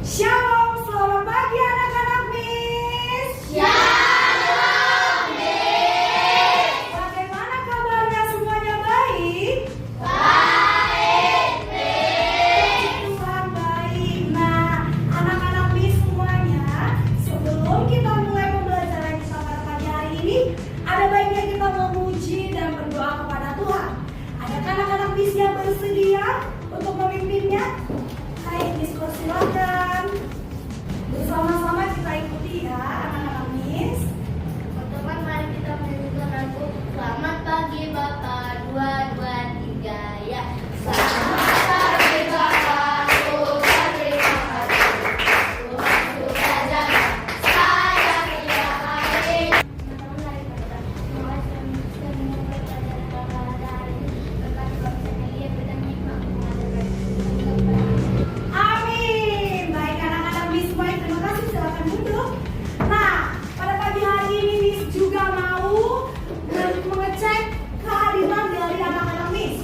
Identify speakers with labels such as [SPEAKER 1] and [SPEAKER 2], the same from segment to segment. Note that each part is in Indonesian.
[SPEAKER 1] Shalom, selamat pagi anak-anak Miss.
[SPEAKER 2] Shalom, Miss.
[SPEAKER 1] Bagaimana kabarnya, semuanya baik?
[SPEAKER 2] Baik, Miss.
[SPEAKER 1] Tuhan baik. Nah, anak-anak Miss semuanya, sebelum kita mulai pembelajaran kita pada pagi hari ini, ada baiknya kita memuji dan berdoa kepada Tuhan. Adakah anak-anak Miss yang bersedia untuk memimpinnya? Hai, Miss persilakan. Bersama-sama kita ikuti ya anak-anak Miss.
[SPEAKER 2] Teman-teman, mari kita menyanyikan lagu Selamat Pagi Bapak 223 ya. Selamat pagi Bapak, Tuhan terima kasih. Tuhan sudah jaga saya tiap hari. Teman-teman, mari kita mulai dengan pelajaran pada hari ini. Berkati bangsa Ia berikan hikmah mengajarkan.
[SPEAKER 1] Amin. Baik anak-anak Miss baik, terima kasih, silakan duduk. Nah, pada pagi hari ini Miss juga mau mengecek kehadiran dari anak-anak Miss.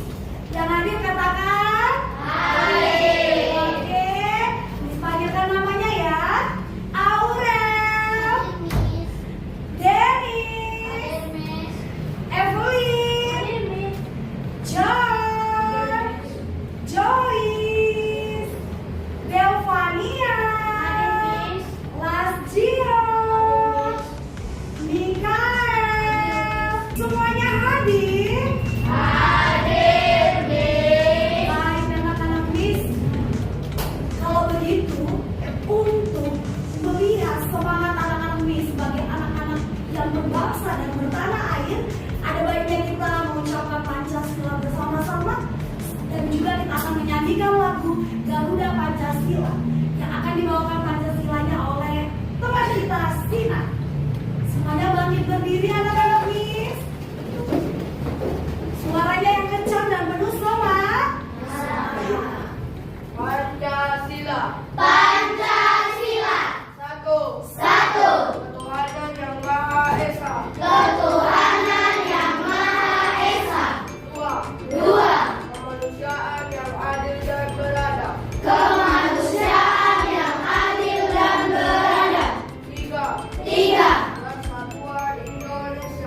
[SPEAKER 1] Yang hadir katakan hadir. Oke, Miss panggilkan namanya ya. Aurel, Dennis, Evelyn, John, Joyce, Delvania, Lasjio, Mikael, semuanya hadir.
[SPEAKER 2] Hadir, Miss.
[SPEAKER 1] Baik anak-anak Miss, kalau begitu untuk melihat semangat anak-anak Miss sebagai anak-anak yang berbangsa dan bertanah air, ada baiknya kita mengucapkan Pancasila bersama-sama. Dan juga kita akan menyanyikan lagu Garuda Pancasila yang akan dibawakan Pancasilanya oleh teman kita Sina. Semuanya bangkit berdiri anak-anak Miss. Suaranya yang kencang dan penuh semangat.
[SPEAKER 3] Pancasila.
[SPEAKER 2] Pancasila.
[SPEAKER 3] Satu.
[SPEAKER 2] 1.
[SPEAKER 3] Ketuhanan yang Maha Esa.
[SPEAKER 2] Ketuhanan yang Maha Esa.
[SPEAKER 3] 2.
[SPEAKER 2] 2.
[SPEAKER 3] Kemanusiaan yang adil dan beradab.
[SPEAKER 2] Kemanusiaan yang adil dan beradab.
[SPEAKER 3] 3.
[SPEAKER 2] 3.
[SPEAKER 3] Persatuan Indonesia.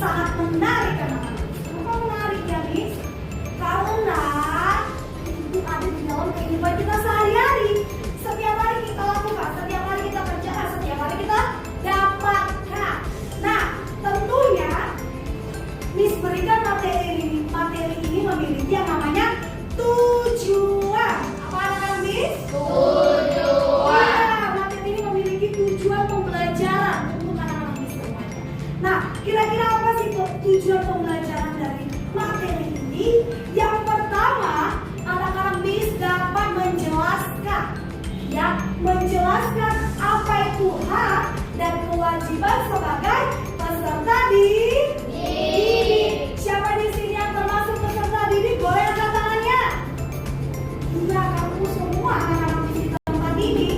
[SPEAKER 1] sangat menarik anak-anak. Kenapa menarik ya Miss? Karena itu ada di dalam kehidupan kita sehari-hari. Setiap hari kita lakukan, setiap hari kita kerjakan, setiap hari kita dapatkan. Nah, tentunya Miss berikan materi ini memiliki yang namanya tujuan. Apa anak-anak Miss?
[SPEAKER 2] Tujuan.
[SPEAKER 1] Materi ini memiliki tujuan pembelajaran untuk anak-anak Miss semuanya. Nah, kira-kira apa sih tujuan pembelajaran dari materi ini? Yang pertama, anak-anak Miss dapat menjelaskan apa itu hak dan kewajiban sebagai peserta didik. Siapa di sini yang termasuk peserta didik? Boleh angkat tangannya. Iya, kamu semua anak-anak di tempat ini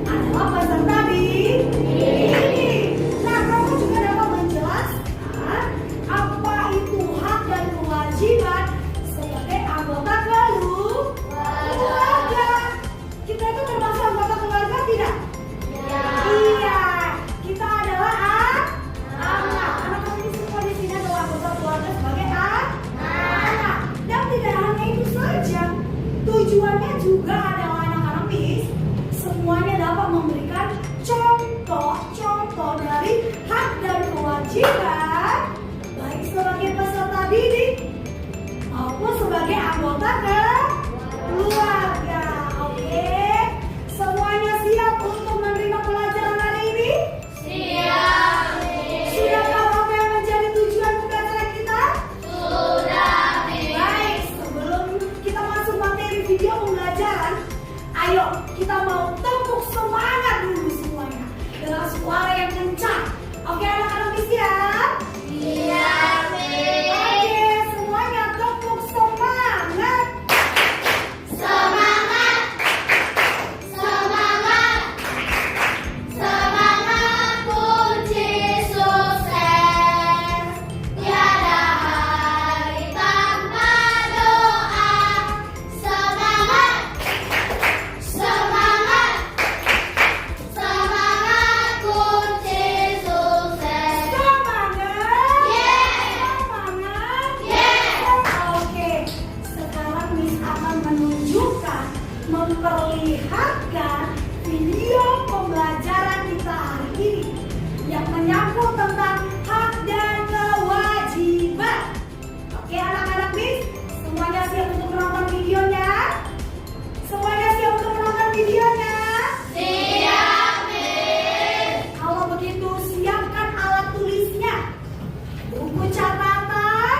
[SPEAKER 1] adalah peserta didik. Nah, kamu juga dapat menjelaskan apa itu hak dan kewajiban sebagai anggota keluarga. Kita itu termasuk anggota keluarga tidak? Iya, kita adalah anak. Anak-anak ini semua di sini adalah anggota keluarga sebagai anak. Dan tidak hanya itu saja, tujuannya juga adalah anak-anak Miss semuanya dapat memberikan contoh dari hak dan kewajiban baik sebagai peserta didik maupun sebagai anggota keluarga. Oke, semuanya siap untuk menerima pelajaran hari ini?
[SPEAKER 2] Siap.
[SPEAKER 1] Sudah tahu apa yang menjadi tujuan pembelajaran kita?
[SPEAKER 2] Sudah.
[SPEAKER 1] Baik, sebelum kita masuk materi video pembelajaran, ayo kita mau tepuk semangat dulu semuanya dengan suara yang kencang. Oke, anak-anak Miss siap?
[SPEAKER 2] Siap.
[SPEAKER 1] Oke, semuanya tepuk semangat.
[SPEAKER 2] Semangat. Semangat. Semangat kunci sukses. Tiada hari tanpa doa. Semangat. Semangat. Semangat kunci sukses.
[SPEAKER 1] Semangat.
[SPEAKER 2] Yeay.
[SPEAKER 1] Semangat.
[SPEAKER 2] Yeay.
[SPEAKER 1] Oke, sekarang Miss akan memperlihatkan video pembelajaran kita hari ini yang menyangkut tentang hak dan kewajiban. Oke anak-anak Miss, semuanya siap untuk menonton videonya? Semuanya siap untuk menonton videonya?
[SPEAKER 2] Siap, Miss.
[SPEAKER 1] Kalau begitu siapkan alat tulisnya, buku catatan,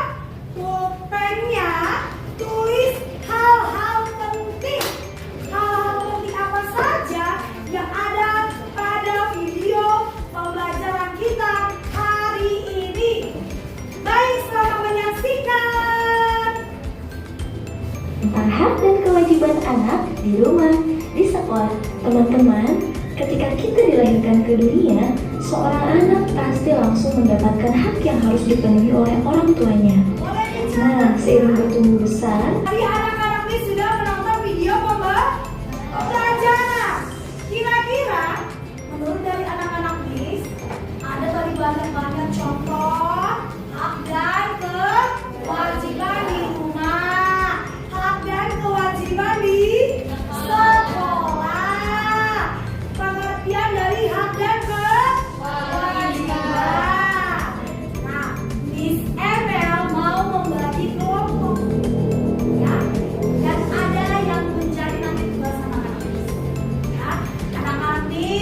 [SPEAKER 1] pulpennya, tulis hal-hal penting. Hal-hal penting apa saja yang ada pada video pembelajaran kita hari ini. Baik, selamat menyaksikan.
[SPEAKER 4] Tentang hak dan kewajiban anak di rumah, di sekolah. Teman-teman, ketika kita dilahirkan ke dunia, seorang anak pasti langsung mendapatkan hak yang harus dipenuhi oleh orang tuanya.
[SPEAKER 1] Boleh
[SPEAKER 4] Nah,
[SPEAKER 1] dicatat.
[SPEAKER 4] seiring bertumbuh besar,
[SPEAKER 1] Tadi anak-anak Miss sudah menonton video pembelajaran. Kira-kira menurut dari anak-anak Miss ada tadi banyak-banyak contoh hak dan kewajiban di rumah, hak dan kewajiban di sekolah. Pengertian dari hak dan kewajiban. Nah, Miss ML mau membagi kelompok, ya, dan ada yang menjadi nanti tugas anak-anak Miss. Ya, anak-anak Miss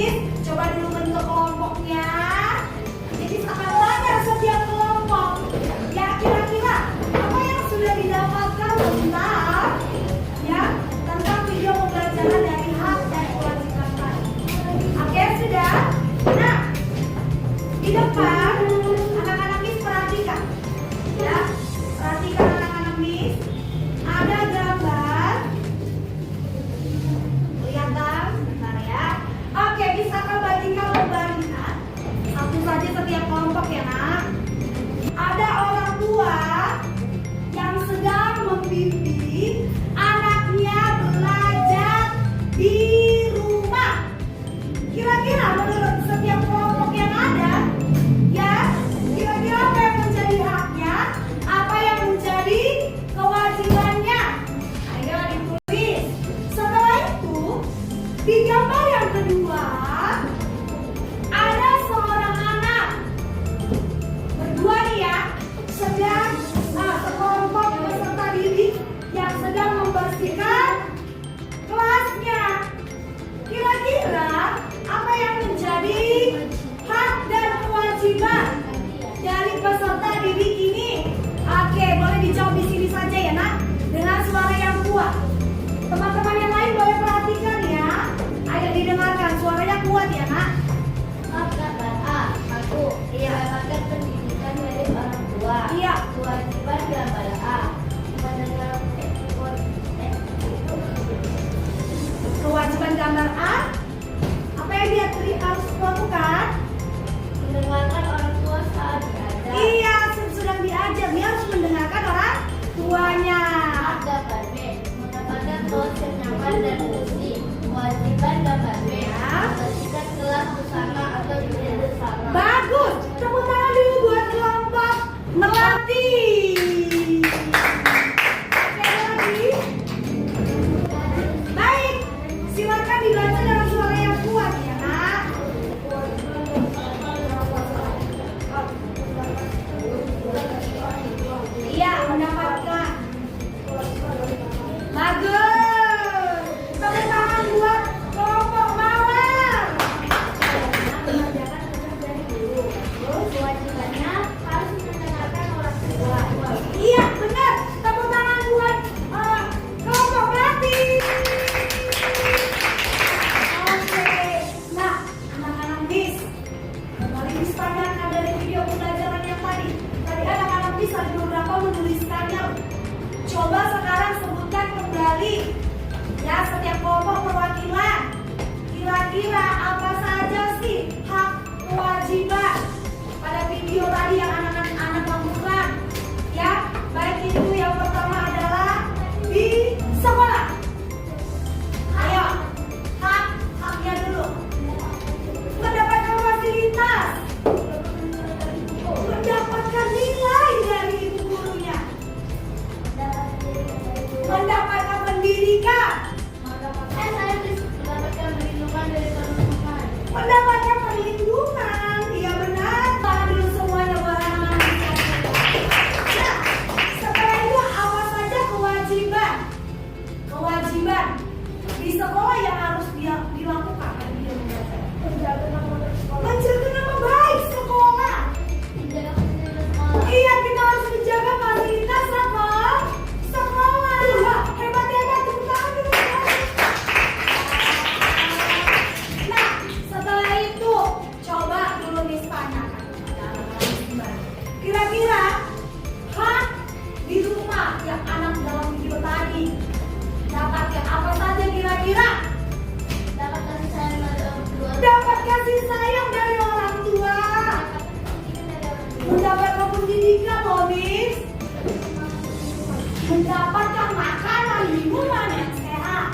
[SPEAKER 2] Mendapatkan pendidikan dari orang tua.
[SPEAKER 1] Iya.
[SPEAKER 2] Kewajiban gambar A. Mendengar
[SPEAKER 1] Kewajiban gambar A, apa yang dia harus lakukan?
[SPEAKER 2] mendengarkan orang tua saat diajar.
[SPEAKER 1] Iya, sedang diajar, dia harus mendengarkan orang tuanya.
[SPEAKER 2] Gambar B. Mendapatkan kelas yang nyaman dan bersih. Kewajiban gambar B. Membersihkan kelas bersama atau tidur bersama.
[SPEAKER 1] Bagus, tepuk tangan dulu buat kelompok Melati. Oke lagi. Baik, silakan dibaca dengan suara yang kuat ya nak. Iya, mendapatkan. Bagus. Tepuk tangan buat kelompok Mawar.
[SPEAKER 2] Kewajibannya harus mendengarkan orang tua.
[SPEAKER 1] Iya, benar. Tepuk tangan buat kelompok Melati. Oke. Nah, anak-anak Miss, kembali Miss tanyakan dari video pembelajaran yang tadi. Tadi anak-anak Miss ada beberapa menuliskannya. Coba sekarang sebutkan kembali ya setiap kelompok perwakilan. Kira-kira apa saja sih hak kewajiban pada video tadi yang anak-anak lakukan? Ya, baik itu yang pertama adalah di sekolah. Ayo, haknya dulu. Mendapatkan fasilitas, mendapatkan nilai dari ibu gurunya, mendapatkan pendidikan,
[SPEAKER 2] Saya mendapatkan perlindungan dari teman-teman.
[SPEAKER 1] mendapatkan perlindungan. Iya benar. Tahan dulu semuanya buat anak-anak. Nah, setelah itu apa saja kewajiban? Kewajiban di sekolah yang harus dia dilakukan. Menjaga nama baik sekolah.
[SPEAKER 2] Menjaga fasilitas sekolah.
[SPEAKER 1] Iya, kita harus menjaga fasilitas sekolah. Wah, hebat-hebat, tepuk tangan dulu. Nah, setelah itu coba dulu Miss tanyakan. Kira-kira hak di rumah yang anak dalam video tadi dapatkan apa saja kira-kira?
[SPEAKER 2] Dapat kasih sayang dari orang tua.
[SPEAKER 1] Dapat kasih sayang dari orang tua, mendapatkan pendidikan loh Miss, mendapatkan makanan minuman yang sehat,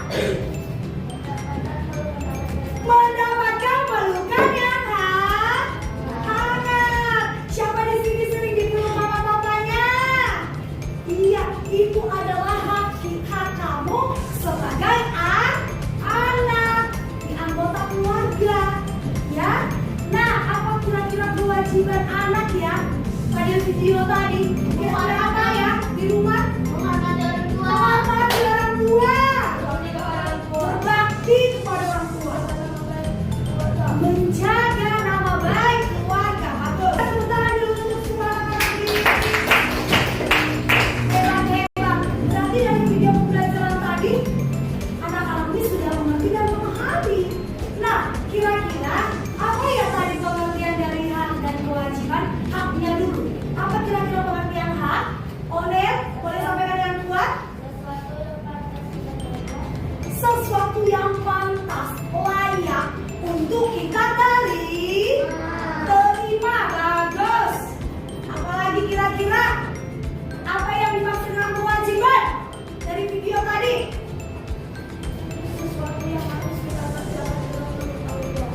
[SPEAKER 1] mendapatkan pelukan yang hangat. Siapa di sini sering dipeluk mama papanya? Iya, itu adalah hak kamu sebagai anak di anggota keluarga. Ya, nah apa kira-kira kewajiban anak ya pada video tadi? Ada apa ya di rumah?
[SPEAKER 2] Menghormati orang tua.
[SPEAKER 1] Menghormati orang tua, berbakti kepada orang tua, menjaga nama baik keluarga. Bagus. Tepuk tangan dulu untuk semua anak-anak ini. Hebat-hebat. Berarti dari video pembelajaran tadi, anak-anak ini sudah mengerti dan memahami. Nah, kira-kira apa ya tadi pengertian dari hak dan kewajiban? Haknya dulu. Apa kira-kira pengertian hak? Onel, boleh sampaikan dengan kuat? Sesuatu yang pantas, layak untuk kita terima. Bagus. Apalagi kira-kira apa yang dimaksud dengan kewajiban dari video tadi?
[SPEAKER 2] Sesuatu yang harus kita kerjakan.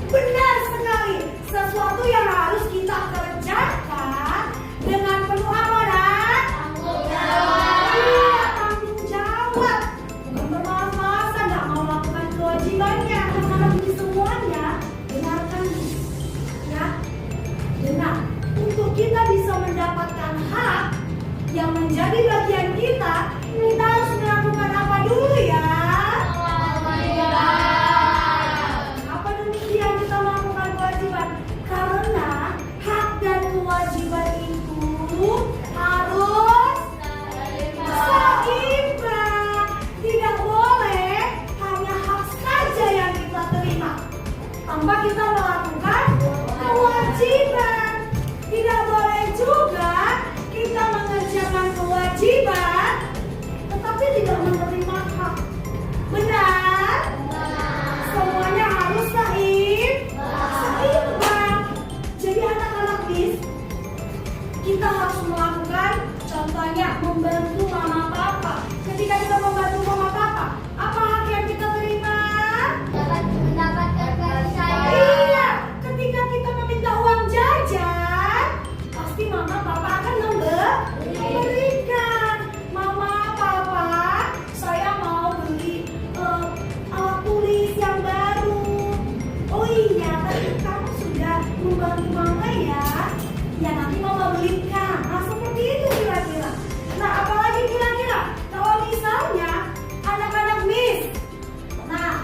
[SPEAKER 1] Benar sekali. Sesuatu yang harus kita kerjakan dengan penuh amanah. Iya, tanggung jawab. Bukan bermalas-malasan nggak mau lakukan kewajibannya. Anak-anak ini semuanya dengarkan ya. Dengar. Untuk kita bisa mendapatkan hak yang menjadi bagian kita harus melakukan apa dulu ya? Apa demikian kita melakukan kewajiban? Karena hak dan kewajiban itu harus seimbang. Tidak boleh hanya hak saja yang kita terima tanpa kita melakukan kewajiban. kita harus melakukan, contohnya membantu mama papa. Ketika kita membantu mama papa, apa hak yang kita terima?
[SPEAKER 2] Dapat mendapatkan kasih sayang.
[SPEAKER 1] Iya, ketika kita meminta uang jajan, pasti mama papa akan memberikan. Mama papa, saya mau beli alat tulis yang baru. Oh iya, tadi kamu sudah membantu mama ya. Ya nanti mama belikan. Nah seperti itu kira-kira. Nah apalagi kira-kira kalau misalnya anak-anak Miss. Nah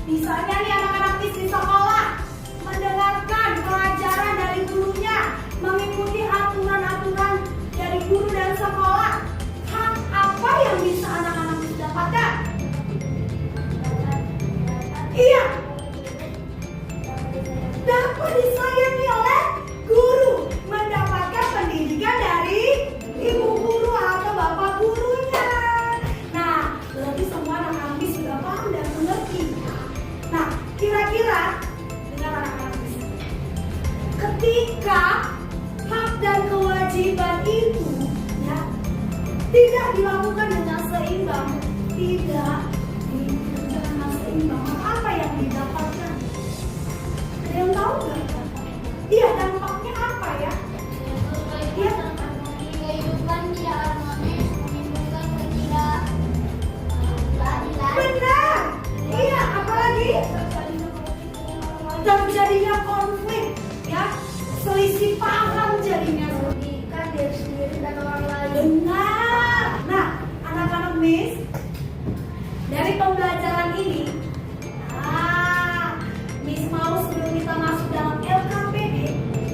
[SPEAKER 1] misalnya nih anak-anak Miss di sekolah mendengarkan pelajaran dari gurunya, mengikuti aturan-aturan dari guru dan sekolah. Hak apa yang bisa anak-anak Miss dapatkan? Iya, dapat disayangi oleh guru, mendapatkan pendidikan dari ibu guru atau bapak gurunya. Nah, berarti semua anak-anak Miss sudah paham dan mengerti. Nah, kira-kira dengan anak-anak Miss, ketika hak dan kewajiban itu ya tidak dilakukan dengan seimbang, tidak dikerjakan dengan seimbang, maka apa yang didapatkan? Ada yang tahu nggak? Iya, dampaknya apa ya? Iya.
[SPEAKER 2] Kehidupan tidak harmonis, menimbulkan ketidakadilan.
[SPEAKER 1] Benar. Iya, apalagi terjadinya konflik, ya, selisih paham jadinya.
[SPEAKER 2] Merugikan diri sendiri dan orang lain.
[SPEAKER 1] Benar. Nah, anak-anak Miss, dari pembelajaran ini, Miss mau sebelum kita masuk dalam LKPD,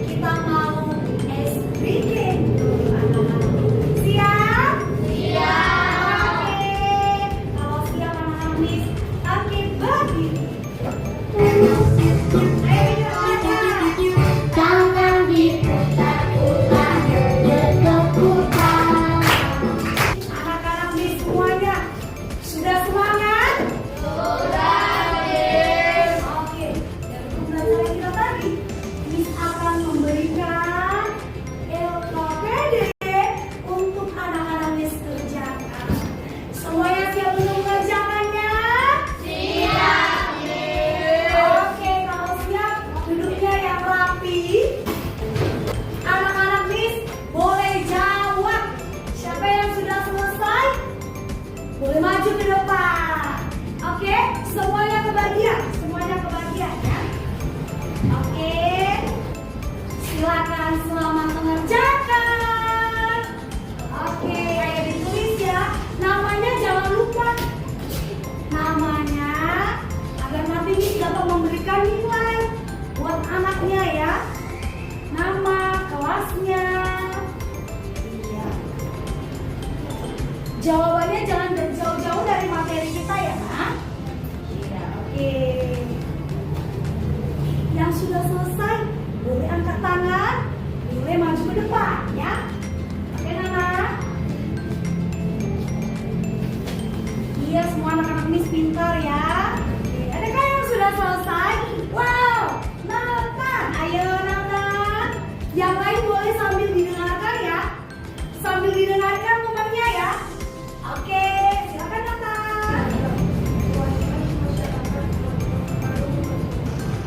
[SPEAKER 1] kita mau ice breaking dulu anak-anak. Siap?
[SPEAKER 2] Siap.
[SPEAKER 1] Oke. Kalau siap anak-anak Miss, oke berdiri. Ayo kita
[SPEAKER 2] Tangan diputar-putar, bergeputar.
[SPEAKER 1] anak-anak Miss semuanya sudah semangat? Oke, dari pembelajaran kita tadi, Miss akan memberikan LKPD untuk anak-anak Miss kerjakan. Semuanya siap untuk mengerjakannya?
[SPEAKER 2] Siap.
[SPEAKER 1] Oke, kalau siap, duduknya yang rapi. Anak-anak Miss boleh jawab. Siapa yang sudah selesai? Boleh maju ke depan. Oke, semuanya kebagian ya. Oke, silakan selamat mengerjakan. Oke, ayo ditulis ya. Namanya jangan lupa. Namanya agar nanti Miss dapat memberikan nilai buat anaknya ya. Nama, kelasnya. Iya. Jawabannya jangan jauh-jauh dari materi kita ya, Nak. Iya, oke. Yang sudah selesai, boleh angkat tangan, boleh maju ke depan ya. Oke, Nana. Iya, semua anak-anak Miss pintar ya. Oke, adakah yang sudah selesai? Wow, Nathan. Ayo Nathan. Yang lain boleh sambil didengarkan ya. Sambil didengarkan temannya ya. Oke, silakan Nathan.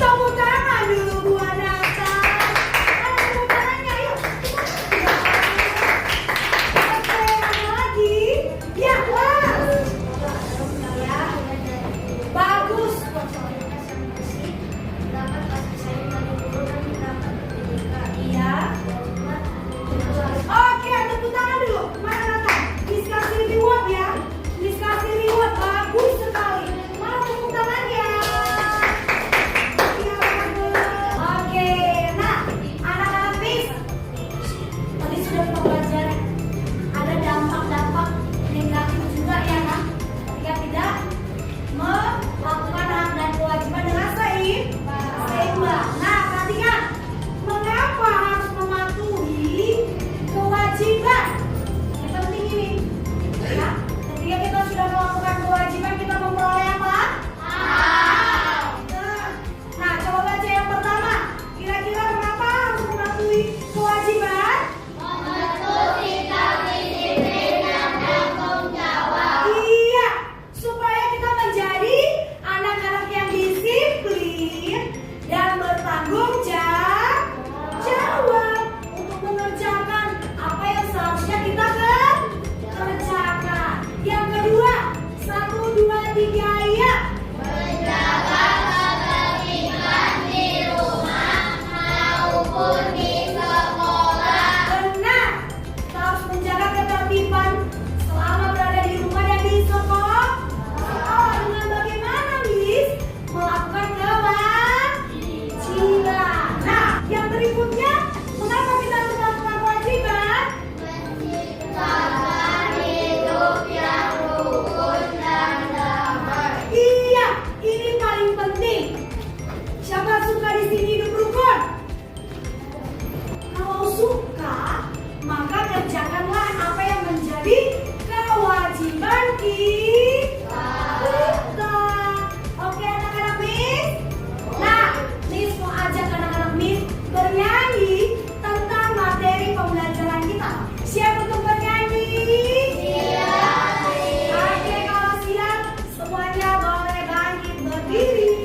[SPEAKER 1] Tepuk tangan dulu buat Nathan. Ada tepuk tangannya, yuk. Oke, ada lagi. Ya, wow. Ya. Bagus.
[SPEAKER 2] Dapat kasih sayang dari guru dan mendapat pendidikan.
[SPEAKER 1] Iya. Oke, tepuk tangan dulu. Mana Nathan? Miss kasih reward ya. maka kerjakanlah apa yang menjadi kewajiban kita. Oke anak-anak Miss? Nah, Miss mau ajak anak-anak Miss bernyanyi tentang materi pembelajaran kita. Siap untuk bernyanyi?
[SPEAKER 2] Siap.
[SPEAKER 1] Oke, kalau siap, semuanya boleh bangkit berdiri.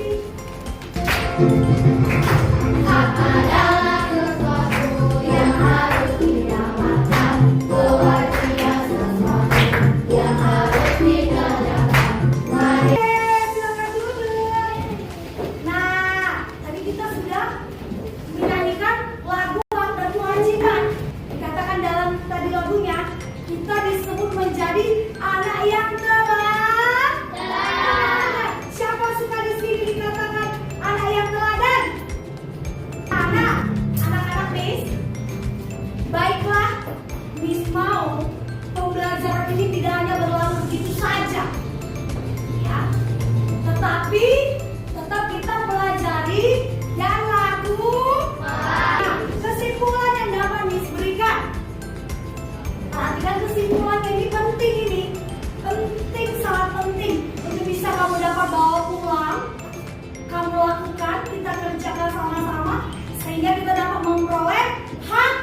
[SPEAKER 2] Hak adalah sesuatu yang harus didapatkan, kewajiban sesuatu yang harus dikerjakan. Mari
[SPEAKER 1] Silakan duduk. Nah, tadi kita sudah menyanyikan lagu hak dan kewajiban. Dikatakan dalam tadi lagunya, kita disebut menjadi anak yang teladan. Siapa suka di sini dikatakan anak yang teladan? Anak-anak Miss, baiklah, Miss mau pembelajaran ini tidak hanya berlalu begitu saja, ya, tetapi tetap kita pelajari dan lakukan. Nah, kesimpulan yang dapat Miss berikan. Perhatikan kesimpulannya, ini penting, sangat penting untuk bisa kamu dapat bawa pulang, kamu lakukan, kita kerjakan sama-sama sehingga kita dapat memperoleh hak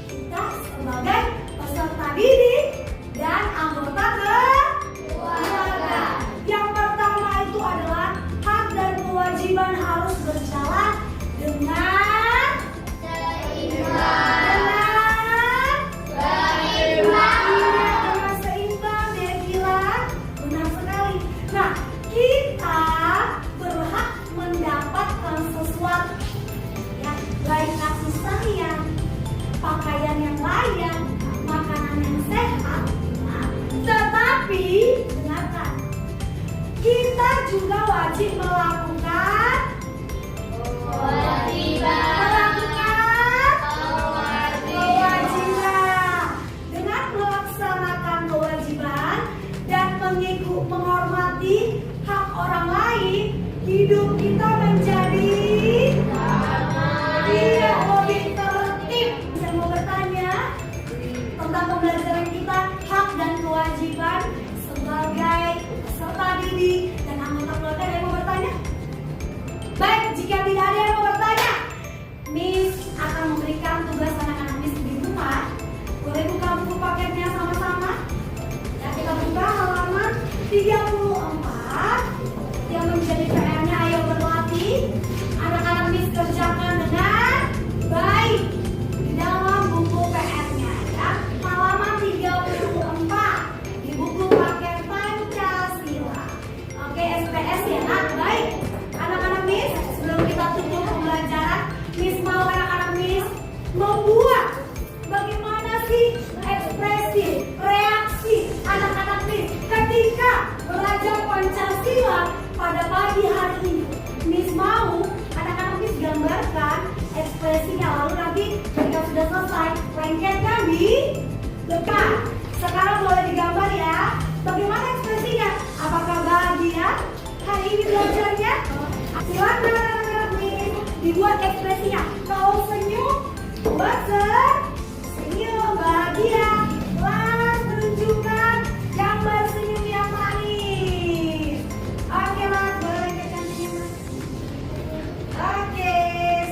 [SPEAKER 1] kita sebagai peserta didik dan anggota keluarga. Yang pertama itu adalah hak dan kewajiban harus berjalan dengan seimbang, Devila. Benar sekali. Nah, kita berhak mendapatkan sesuatu, ya, baik kasih sayang, pakaian yang layak, makanan yang sehat. Nah, tetapi dengarkan, kita juga wajib melakukan kewajiban. Dengan melaksanakan kewajiban dan menghormati hak orang lain, hidup kita menjadi lebih tertib. Saya mau bertanya tentang pembelajaran kita, hak dan kewajiban sebagai peserta didik dan anggota keluarga. Ada yang mau bertanya? Baik, jika tidak ada yang mau bertanya, Miss akan memberikan tugas anak-anak Miss di rumah. Boleh buka buku paketnya sama-sama? Ya, kita buka halaman 34 yang menjadi PR-nya. Ayo berlatih. Anak-anak Miss kerjakan dengan baik di dalam buku PR-nya, ya. Halaman 34 di buku paket Pancasila. Oke, SPS ya, nak. Baik. Anak-anak Miss, sebelum kita tutup pembelajaran, Miss mau anak-anak Miss membuat bagaimana sih ekspresi, reaksi anak-anak Miss ketika belajar Pancasila pada pagi hari ini. Miss mau anak-anak Miss gambarkan ekspresinya, lalu nanti ketika sudah selesai lengketkan di depan. Sekarang boleh digambar ya. Bagaimana ekspresinya? Apakah bahagia hari ini belajarnya? Silakan anak-anak Miss dibuat ekspresinya. Kalau senyum, buat senyum bahagia. Las menunjukkan gambar senyum yang manis. Oke, Las, boleh lengketkan senyum. Oke,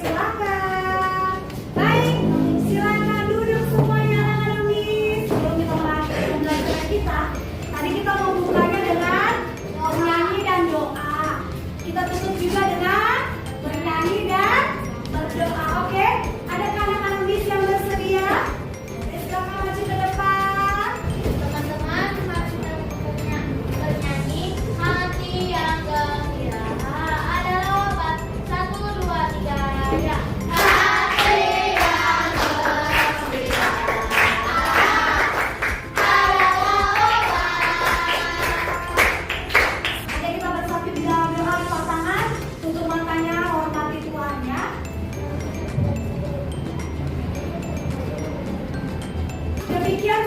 [SPEAKER 1] silakan. Baik, silakan duduk semuanya anak-anak Miss. Sebelum kita mulai pembelajaran kita, tadi kita membukanya dengan bernyanyi dan doa. Kita tutup juga dengan bernyanyi dan berdoa. Oke? Adakah anak-anak Miss yang bersedia? Silakan maju ke depan.
[SPEAKER 2] teman-teman, mari kita bernyanyi hati yang gembira adalah obat. 1, 2, 3, ya. Hati yang gembira adalah obat.
[SPEAKER 1] Oke, kita bersatu di dalam doa, lipat tangan, tutup matanya, hormati Tuhan ya. Demikian